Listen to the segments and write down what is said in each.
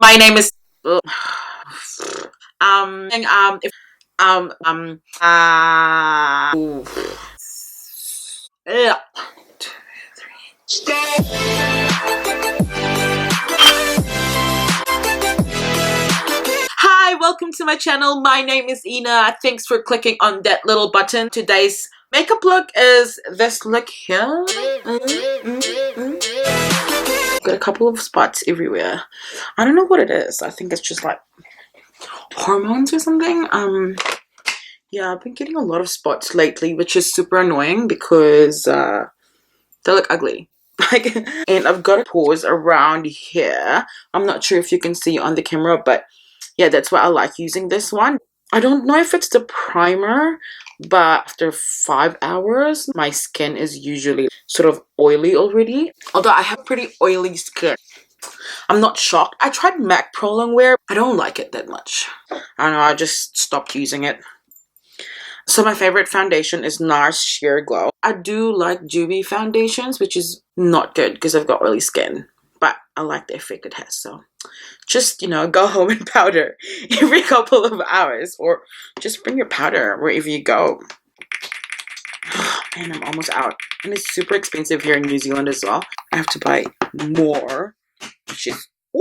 My name is if yeah. Hi, welcome to my channel. My name is Ohheyyna. Thanks for clicking on that little button. Today's makeup look is this look here. Got a couple of spots everywhere. I don't know what it is. I think it's just like hormones or something. Yeah, I've been getting a lot of spots lately, which is super annoying because they look ugly. Like, and I've got pores around here. I'm not sure if you can see on the camera, but yeah, that's why I like using this one. I don't know if it's the primer, but after 5 hours, my skin is usually sort of oily already. Although I have pretty oily skin. I'm not shocked. I tried MAC Pro Longwear. I don't like it that much. I don't know, I just stopped using it. So my favorite foundation is NARS Sheer Glow. I do like Juby foundations, which is not good because I've got oily skin. But I like the effect it has, so just, you know, go home and powder every couple of hours, or just bring your powder wherever you go. Man, I'm almost out. And it's super expensive here in New Zealand as well. I have to buy more, which is a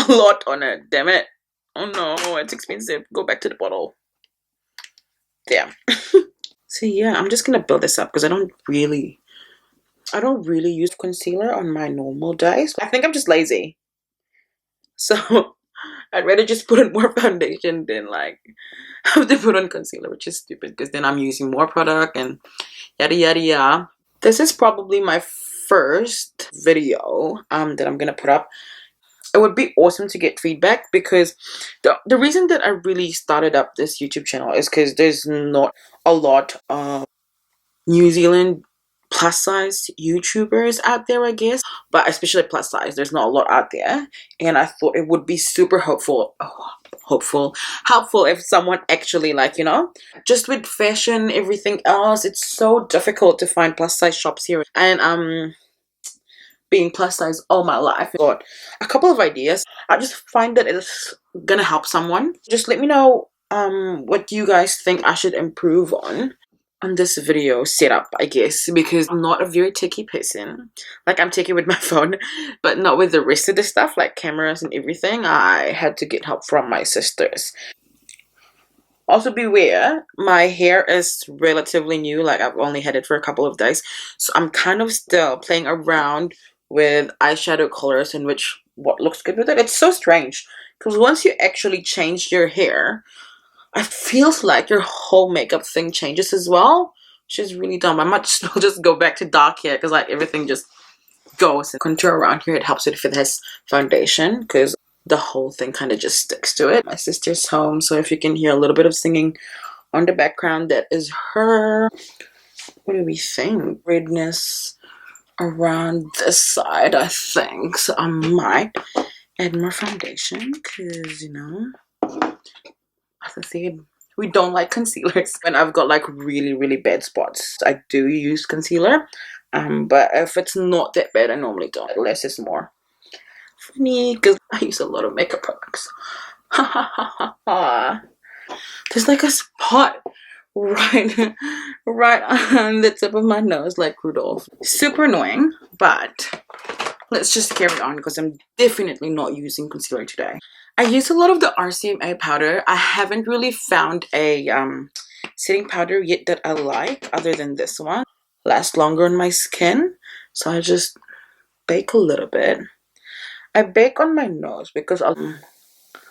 lot on it, damn it. Oh no, it's expensive. Go back to the bottle. Damn. So yeah, I'm just gonna build this up because I don't really use concealer on my normal days. I think I'm just lazy. So I'd rather just put on more foundation than like have to put on concealer, which is stupid because then I'm using more product and yada yada yada. This is probably my first video that I'm gonna put up. It would be awesome to get feedback because the reason that I really started up this YouTube channel is because there's not a lot of New Zealand plus size YouTubers out there, I guess, but especially plus size, there's not a lot out there, and I thought it would be super helpful if someone actually, like, you know, just with fashion, everything else, it's so difficult to find plus size shops here, and being plus size all my life, I got a couple of ideas. I just find that it's gonna help someone. Just let me know what you guys think I should improve on this video setup, I guess, because I'm not a very techie person. Like, I'm techie with my phone, but not with the rest of the stuff, like cameras and everything. I had to get help from my sisters. Also beware, my hair is relatively new, like I've only had it for a couple of days, so I'm kind of still playing around with eyeshadow colors and what looks good with it. It's so strange because once you actually change your hair, it feels like your whole makeup thing changes as well, which is really dumb. I might just go back to dark hair because like everything just goes. And contour around here, it helps it if it has foundation because the whole thing kind of just sticks to it. My sister's home, so if you can hear a little bit of singing on the background, that is her. What do we think? Redness around this side, I think, so I might add more foundation because, you know, as I said, we don't like concealers. When I've got like really bad spots, I do use concealer, but if it's not that bad, I normally don't. Less is more for me because I use a lot of makeup products. There's like a spot right on the tip of my nose, like Rudolph. Super annoying, but let's just carry on because I'm definitely not using concealer today. I use a lot of the RCMA powder. I haven't really found a setting powder yet that I like other than this one. Lasts longer on my skin, so I just bake a little bit. I bake on my nose because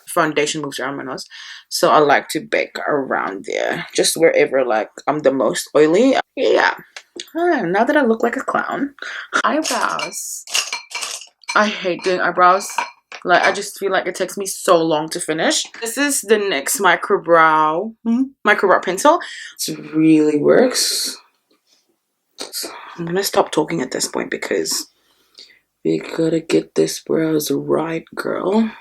foundation moves around my nose, so I like to bake around there, just wherever like I'm the most oily. Yeah. Now that I look like a clown. Eyebrows. I hate doing eyebrows. Like, I just feel like it takes me so long to finish. This is the NYX Microbrow Pencil. It really works. So I'm gonna stop talking at this point because we gotta get this brows right, girl.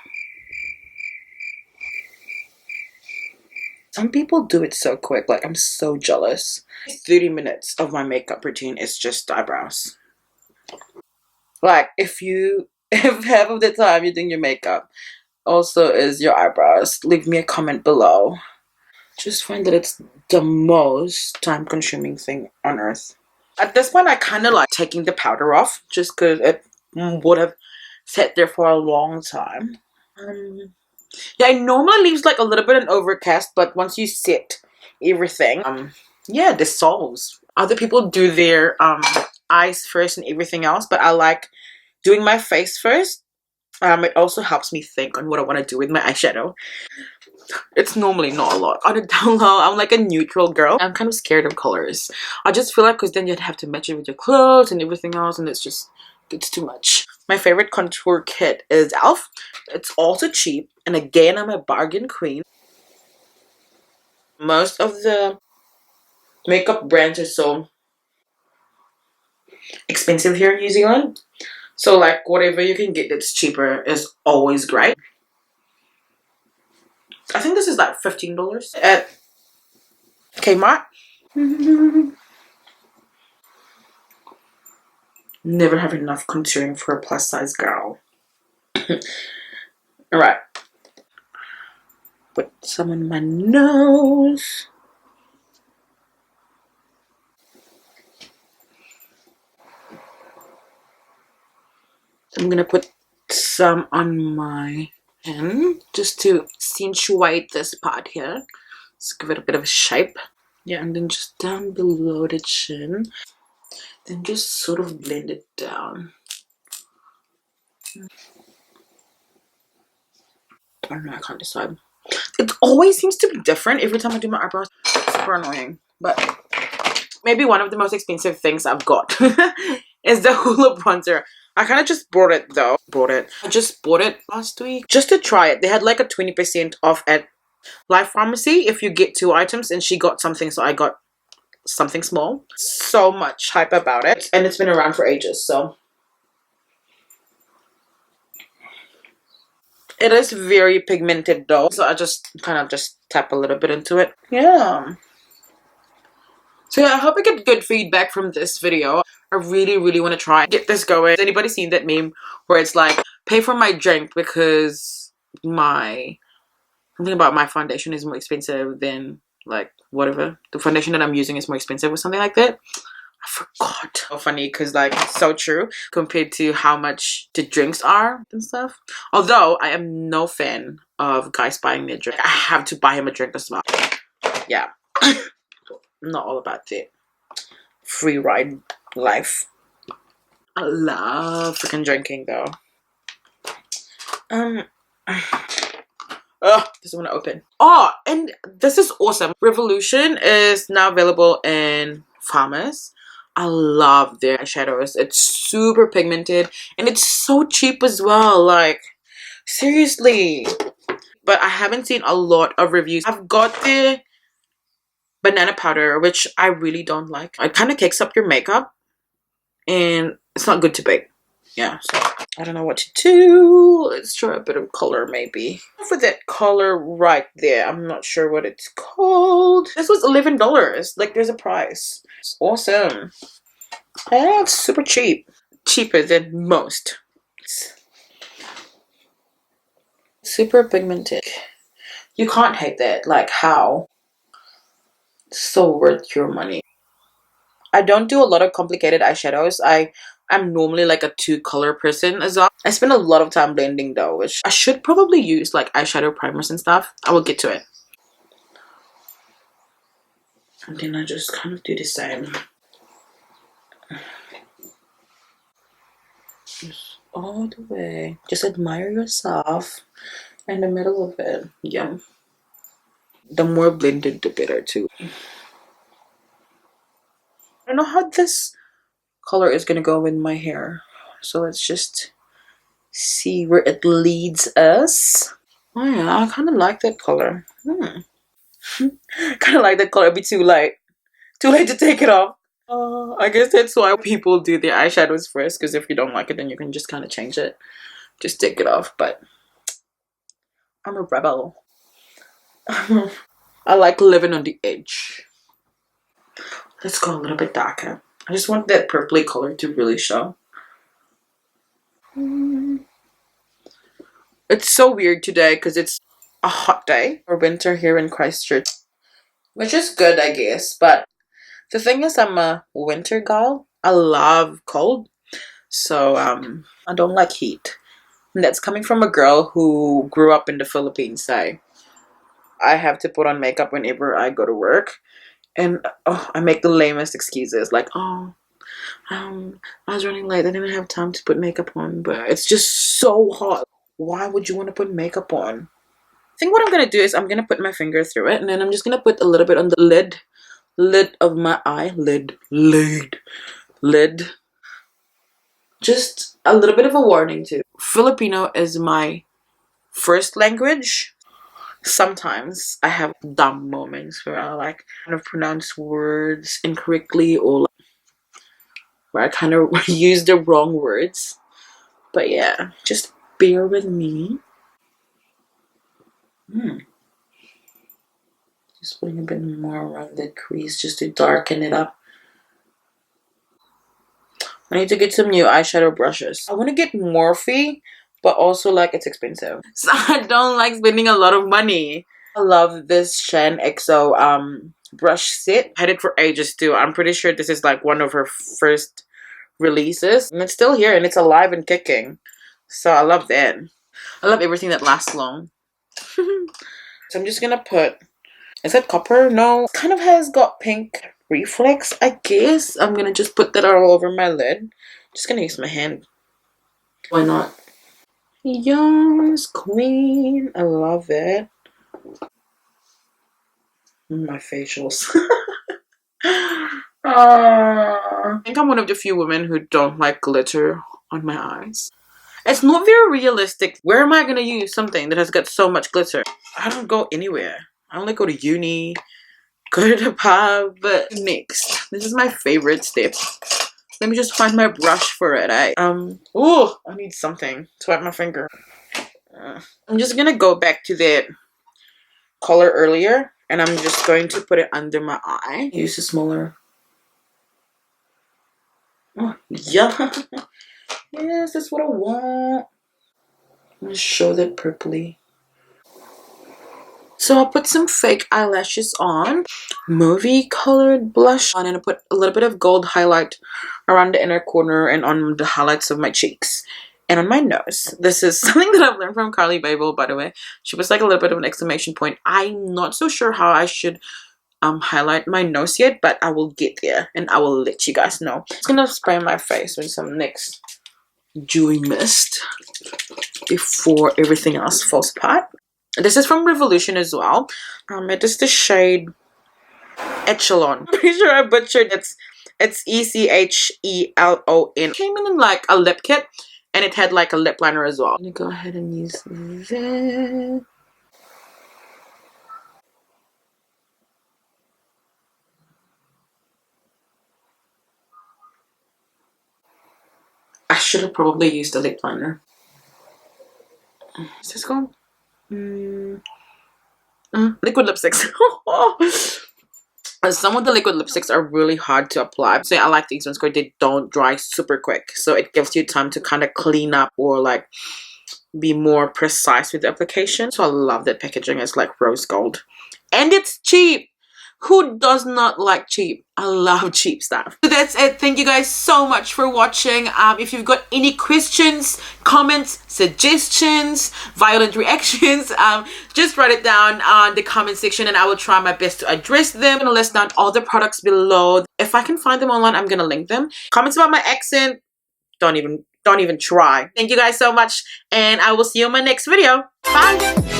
Some people do it so quick, like I'm so jealous. 30 minutes of my makeup routine is just eyebrows. Like, if you if half of the time you're doing your makeup also is your eyebrows, leave me a comment below. Just find that it's the most time consuming thing on earth. At this point, I kind of like taking the powder off just because it would have sat there for a long time. Yeah, it normally leaves like a little bit of overcast, but once you set everything, yeah, dissolves. Other people do their eyes first and everything else, but I like doing my face first. It also helps me think on what I want to do with my eyeshadow. It's normally not a lot. On the down low, I'm like a neutral girl. I'm kind of scared of colors. I just feel like because then you'd have to match it with your clothes and everything else, and it's too much. My favorite contour kit is e.l.f. It's also cheap, and again, I'm a bargain queen. Most of the makeup brands are so expensive here in New Zealand. So like whatever you can get that's cheaper is always great. I think this is like $15 at Kmart. Never have enough contouring for a plus size girl. Alright. Put some on my nose. I'm gonna put some on my hand just to accentuate this part here. Let's give it a bit of a shape. Yeah, and then just down below the chin. Then just sort of blend it down. I don't know, I can't decide. It always seems to be different every time I do my eyebrows. It's super annoying. But maybe one of the most expensive things I've got is the Hoola bronzer. I kind of just bought it though. I just bought it last week just to try it. They had like a 20% off at Life Pharmacy if you get 2 items, and she got something, so I got something small. So much hype about it, and it's been around for ages, so. It is very pigmented though, so I just kind of just tap a little bit into it. Yeah. So yeah, I hope I get good feedback from this video. I really, really want to try and get this going. Has anybody seen that meme where it's like, pay for my drink because something about my foundation is more expensive than like whatever. The foundation that I'm using is more expensive or something like that. I forgot. So funny because like it's so true compared to how much the drinks are and stuff. Although I am no fan of guys buying me a drink. I have to buy him a drink as well. Yeah. I'm not all about that free ride life. I love freaking drinking though. Oh, this one to open. Oh, and this is awesome. Revolution is now available in Farmers. I love their eyeshadows. It's super pigmented and it's so cheap as well. Like, seriously. But I haven't seen a lot of reviews. I've got the banana powder, which I really don't like. It kind of cakes up your makeup and it's not good to bake. Yeah, so I don't know what to do. Let's try a bit of color maybe. For that color right there, I'm not sure what it's called. This was $11. Like, there's a price. It's awesome. And it's super cheap. Cheaper than most. It's super pigmented. You can't hate that. Like, how? So worth your money. I don't do a lot of complicated eyeshadows. I'm normally like a 2-color person as well. I spend a lot of time blending though, which I should probably use like eyeshadow primers and stuff. I will get to it. And then I just kind of do the same. Just all the way. Just admire yourself in the middle of it. Yeah. The more blended, the better too. I don't know how this color is gonna go with my hair. So let's just see where it leads us. Oh yeah, I kind of like that color. Kind of like that color. It'd be too light. Too late to take it off. I guess that's why people do their eyeshadows first, because if you don't like it, then you can just kind of change it. Just take it off. But I'm a rebel. I like living on the edge. Let's go a little bit darker. I just want that purpley color to really show. It's so weird today because it's a hot day for winter here in Christchurch, which is good, I guess. But the thing is, I'm a winter gal. I love cold, so I don't like heat. And that's coming from a girl who grew up in the Philippines. I have to put on makeup whenever I go to work, and I make the lamest excuses like, I was running late. I didn't have time to put makeup on, but it's just so hot. Why would you want to put makeup on? I think what I'm gonna do is I'm gonna put my finger through it, and then I'm just gonna put a little bit on the lid of my eye. Lid. Just a little bit of a warning too. Filipino is my first language. Sometimes I have dumb moments where I like kind of pronounce words incorrectly, or like, where I kind of use the wrong words. But yeah, just bear with me. Just putting a bit more around the crease just to darken it up. I need to get some new eyeshadow brushes. I want to get Morphe, but also like it's expensive. So I don't like spending a lot of money. I love this Shan XO brush set. I had it for ages too. I'm pretty sure this is like one of her first releases. And it's still here and it's alive and kicking. So I love that. I love everything that lasts long. So I'm just gonna put, is that copper? No. It kind of has got pink reflex, I guess. I'm gonna just put that all over my lid. Just gonna use my hand. Why not? Yes, queen. I love it. My facials. I think I'm one of the few women who don't like glitter on my eyes. It's not very realistic. Where am I gonna use something that has got so much glitter? I don't go anywhere. I only go to uni, go to the pub. But next, this is my favorite step. Let me just find my brush for it. Oh, I need something to wipe my finger. I'm just gonna go back to that color earlier, and I'm just going to put it under my eye. Use a smaller. Oh, yeah. Yes, that's what I want. I'm gonna show that purpley. So I'll put some fake eyelashes on, movie colored blush on, and I put a little bit of gold highlight around the inner corner and on the highlights of my cheeks and on my nose. This is something that I've learned from Carly Babel, by the way. She was like a little bit of an exclamation point. I'm not so sure how I should highlight my nose yet, but I will get there and I will let you guys know. I'm just gonna spray my face with some NYX dewy mist before everything else falls apart. This is from Revolution as well. It is the shade Echelon. I'm pretty sure I butchered it. It's Echelon. Came in like a lip kit, and it had like a lip liner as well. I'm gonna go ahead and use that. I should have probably used the lip liner. Is this called? Liquid lipsticks. Some of the liquid lipsticks are really hard to apply. So I like these ones because they don't dry super quick. So it gives you time to kind of clean up or like be more precise with the application. So I love that packaging. It's like rose gold. And it's cheap. Who does not like cheap? I love cheap stuff. So that's it. Thank you guys so much for watching. If you've got any questions, comments, suggestions, violent reactions, just write it down on the comment section and I will try my best to address them. I'm gonna list down all the products below. If I can find them online, I'm gonna link them. Comments about my accent, don't even try. Thank you guys so much and I will see you in my next video. Bye.